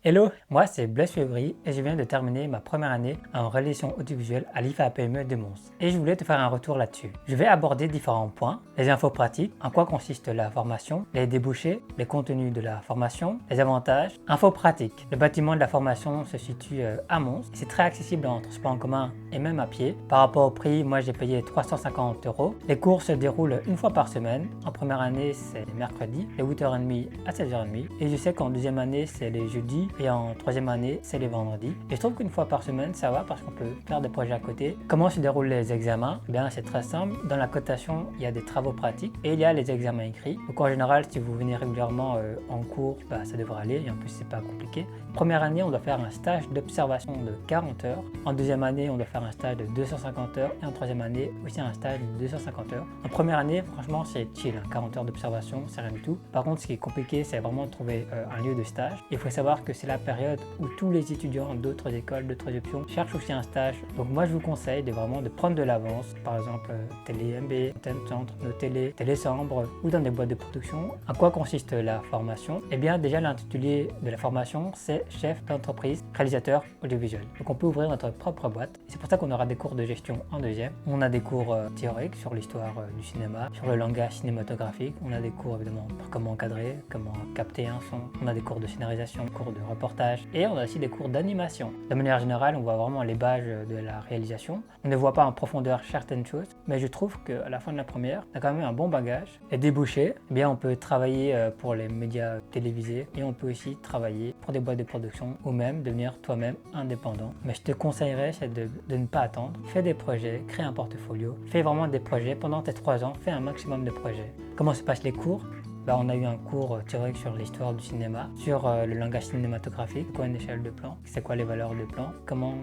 Hello, moi c'est Blaise Febvry et je viens de terminer ma première année en réalisation audiovisuelle à l'IFAPME de Mons. Et je voulais te faire un retour là-dessus. Je vais aborder différents points, les infos pratiques, en quoi consiste la formation, les débouchés, les contenus de la formation, les avantages. Infos pratiques. Le bâtiment de la formation se situe à Mons. C'est très accessible en transport en commun et même à pied. Par rapport au prix, moi j'ai payé 350 €. Les cours se déroulent une fois par semaine. En première année, c'est les mercredis, de 8h30 à 16h30. Et je sais qu'en deuxième année, c'est les jeudis. Et en troisième année, c'est les vendredis. Et je trouve qu'une fois par semaine, ça va parce qu'on peut faire des projets à côté. Comment se déroulent les examens? Eh bien, c'est très simple. Dans la cotation, il y a des travaux pratiques et il y a les examens écrits. Donc en général, si vous venez régulièrement en cours, ça devrait aller. Et en plus, c'est pas compliqué. Première année, on doit faire un stage d'observation de 40 heures. En deuxième année, on doit faire un stage de 250 heures. Et en troisième année, aussi un stage de 250 heures. En première année, franchement, c'est chill. 40 heures d'observation, c'est rien du tout. Par contre, ce qui est compliqué, c'est vraiment de trouver un lieu de stage. Il faut savoir que c'est la période où tous les étudiants d'autres écoles, d'autres options cherchent aussi un stage. Donc moi je vous conseille de prendre de l'avance, par exemple Télé MB, Antenne Centre, nos Télésambre ou dans des boîtes de production. En quoi consiste la formation? Eh bien déjà l'intitulé de la formation c'est chef d'entreprise, réalisateur audiovisuel. Donc on peut ouvrir notre propre boîte. C'est pour ça qu'on aura des cours de gestion en deuxième. On a des cours théoriques sur l'histoire du cinéma, sur le langage cinématographique. On a des cours évidemment sur comment encadrer, comment capter un son. On a des cours de scénarisation, cours de reportage et on a aussi des cours d'animation. De manière générale, on voit vraiment les bases de la réalisation. On ne voit pas en profondeur certaines choses, mais je trouve qu'à la fin de la première, on a quand même un bon bagage. Et débouché, eh bien on peut travailler pour les médias télévisés et on peut aussi travailler pour des boîtes de production ou même devenir toi-même indépendant. Mais je te conseillerais c'est de ne pas attendre. Fais des projets, crée un portfolio, fais vraiment des projets pendant tes 3 ans, fais un maximum de projets. Comment se passent les cours? On a eu un cours théorique sur l'histoire du cinéma, sur le langage cinématographique, quoi une échelle de plan, c'est quoi les valeurs de plan, comment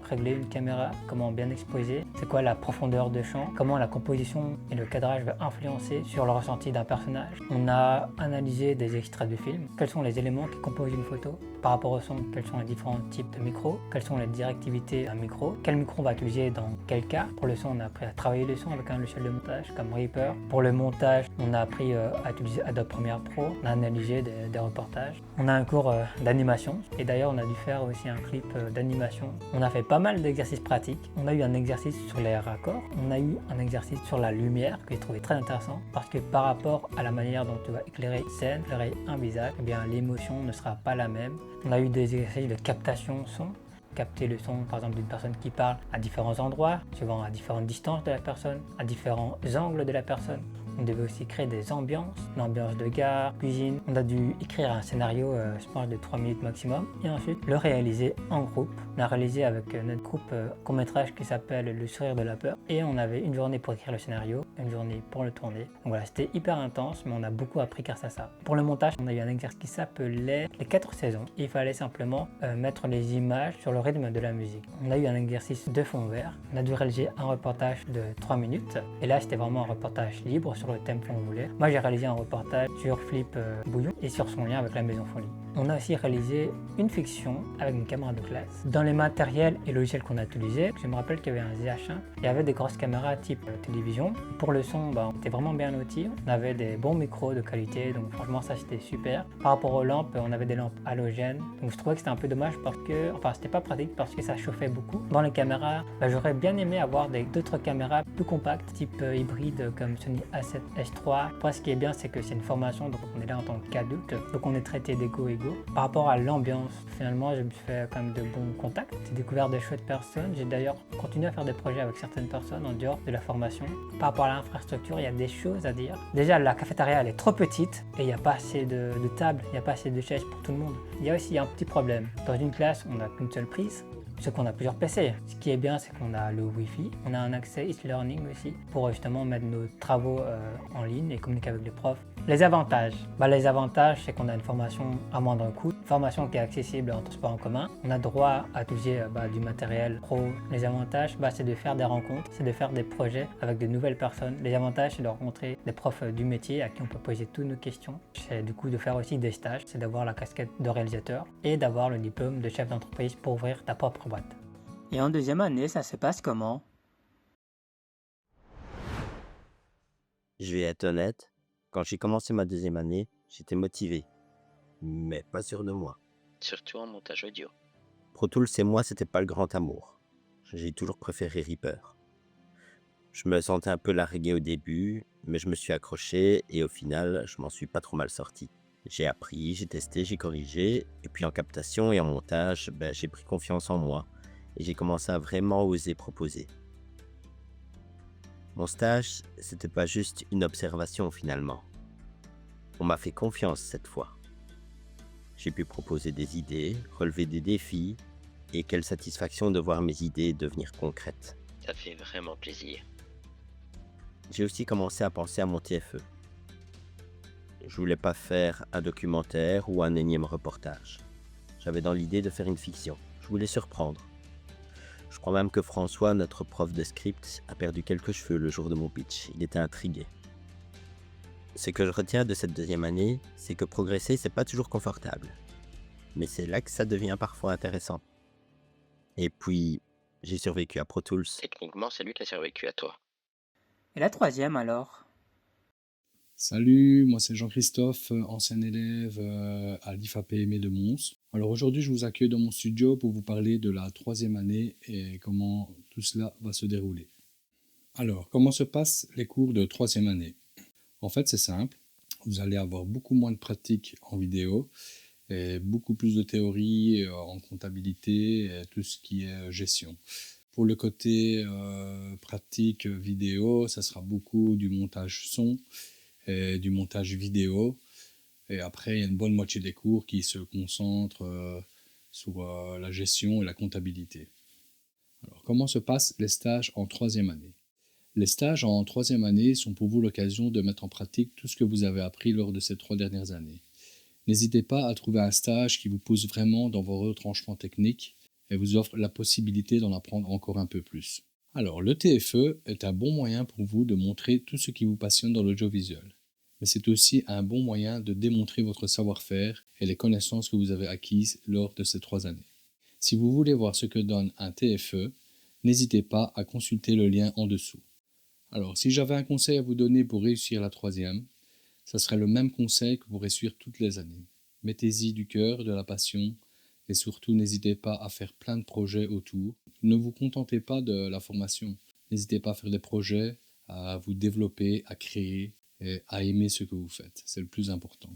régler une caméra, comment bien exposer, c'est quoi la profondeur de champ, comment la composition et le cadrage va influencer sur le ressenti d'un personnage. On a analysé des extraits de films, quels sont les éléments qui composent une photo, par rapport au son, quels sont les différents types de micros, quelles sont les directivités d'un micro, quel micro on va utiliser dans quel cas. Pour le son, on a appris à travailler le son avec un logiciel de montage comme Reaper. Pour le montage, on a appris à utiliser Adobe Premiere Pro, on a analysé des reportages. On a un cours d'animation et d'ailleurs on a dû faire aussi un clip d'animation. On a fait pas mal d'exercices pratiques. On a eu un exercice sur les raccords, on a eu un exercice sur la lumière que j'ai trouvé très intéressant parce que par rapport à la manière dont tu vas éclairer une scène, éclairer un visage, eh bien l'émotion ne sera pas la même. On a eu des exercices de captation son, capter le son par exemple d'une personne qui parle à différents endroits, souvent à différentes distances de la personne, à différents angles de la personne. On devait aussi créer des ambiances, une ambiance de gare, cuisine. On a dû écrire un scénario, je pense, de 3 minutes maximum et ensuite le réaliser en groupe. On a réalisé avec notre groupe court-métrage qui s'appelle Le Sourire de la Peur et on avait une journée pour écrire le scénario, une journée pour le tourner. Donc voilà, c'était hyper intense mais on a beaucoup appris grâce à ça. Pour le montage, on a eu un exercice qui s'appelait les 4 saisons. Il fallait simplement mettre les images sur le rythme de la musique. On a eu un exercice de fond vert. On a dû réaliser un reportage de 3 minutes et là c'était vraiment un reportage libre sur le thème qu'on voulait. Moi j'ai réalisé un reportage sur Philippe Bouillon et sur son lien avec la Maison Folie. On a aussi réalisé une fiction avec une caméra de classe. Dans les matériels et logiciels qu'on a utilisés, je me rappelle qu'il y avait un ZH1, il y avait des grosses caméras type télévision. Pour le son, on était vraiment bien outillé. On avait des bons micros de qualité, donc franchement ça c'était super. Par rapport aux lampes, on avait des lampes halogènes, donc je trouvais que c'était un peu dommage parce que, c'était pas pratique parce que ça chauffait beaucoup. Dans les caméras, j'aurais bien aimé avoir d'autres caméras plus compactes, type hybride comme Sony A7S3. Après ce qui est bien, c'est que c'est une formation, donc on est là en tant qu'adulte, donc on est traité d'égaux égaux. Par rapport à l'ambiance, finalement, je me suis fait quand même de bons contacts. J'ai découvert des chouettes personnes. J'ai d'ailleurs continué à faire des projets avec certaines personnes en dehors de la formation. Par rapport à l'infrastructure, il y a des choses à dire. Déjà, la cafétéria, elle est trop petite et il n'y a pas assez de tables, il n'y a pas assez de chaises pour tout le monde. Il y a aussi un petit problème. Dans une classe, on n'a qu'une seule prise. C'est qu'on a plusieurs PC. Ce qui est bien, c'est qu'on a le Wi-Fi, on a un accès e-learning aussi pour justement mettre nos travaux en ligne et communiquer avec les profs. Les avantages, c'est qu'on a une formation à moindre coût, une formation qui est accessible en transport en commun. On a droit à utiliser du matériel pro. Les avantages, c'est de faire des rencontres, c'est de faire des projets avec de nouvelles personnes. Les avantages, c'est de rencontrer des profs du métier à qui on peut poser toutes nos questions. C'est du coup de faire aussi des stages, c'est d'avoir la casquette de réalisateur et d'avoir le diplôme de chef d'entreprise pour ouvrir ta propre boîte. Et en deuxième année, ça se passe comment? Je vais être honnête, quand j'ai commencé ma deuxième année, j'étais motivé, mais pas sûr de moi. surtout en montage audio. Pro Tools et moi, c'était pas le grand amour. J'ai toujours préféré Reaper. Je me sentais un peu largué au début, mais je me suis accroché et au final, je m'en suis pas trop mal sorti. J'ai appris, j'ai testé, j'ai corrigé, et puis en captation et en montage, j'ai pris confiance en moi et j'ai commencé à vraiment oser proposer. Mon stage, c'était pas juste une observation finalement. On m'a fait confiance cette fois. J'ai pu proposer des idées, relever des défis, et quelle satisfaction de voir mes idées devenir concrètes. Ça fait vraiment plaisir. J'ai aussi commencé à penser à mon TFE. Je voulais pas faire un documentaire ou un énième reportage. J'avais dans l'idée de faire une fiction. Je voulais surprendre. Je crois même que François, notre prof de script, a perdu quelques cheveux le jour de mon pitch. Il était intrigué. Ce que je retiens de cette deuxième année, c'est que progresser, c'est pas toujours confortable. Mais c'est là que ça devient parfois intéressant. Et puis, j'ai survécu à Pro Tools. Techniquement, c'est lui qui a survécu à toi. Et la troisième alors? Salut, moi c'est Jean-Christophe, ancien élève à l'IFAPME de Mons. Alors aujourd'hui, je vous accueille dans mon studio pour vous parler de la troisième année et comment tout cela va se dérouler. Alors, comment se passent les cours de troisième année? En fait, c'est simple. Vous allez avoir beaucoup moins de pratique en vidéo et beaucoup plus de théorie en comptabilité et tout ce qui est gestion. Pour le côté pratique vidéo, ça sera beaucoup du montage son et du montage vidéo. Et après, il y a une bonne moitié des cours qui se concentrent sur la gestion et la comptabilité. Alors, comment se passent les stages en troisième année? Les stages en troisième année sont pour vous l'occasion de mettre en pratique tout ce que vous avez appris lors de ces 3 dernières années. N'hésitez pas à trouver un stage qui vous pousse vraiment dans vos retranchements techniques et vous offre la possibilité d'en apprendre encore un peu plus. Alors, le TFE est un bon moyen pour vous de montrer tout ce qui vous passionne dans l'audiovisuel. Mais c'est aussi un bon moyen de démontrer votre savoir-faire et les connaissances que vous avez acquises lors de ces 3 années. Si vous voulez voir ce que donne un TFE, n'hésitez pas à consulter le lien en dessous. Alors, si j'avais un conseil à vous donner pour réussir la troisième, ça serait le même conseil que pour réussir toutes les années. Mettez-y du cœur, de la passion, et surtout n'hésitez pas à faire plein de projets autour. Ne vous contentez pas de la formation. N'hésitez pas à faire des projets, à vous développer, à créer et à aimer ce que vous faites. C'est le plus important.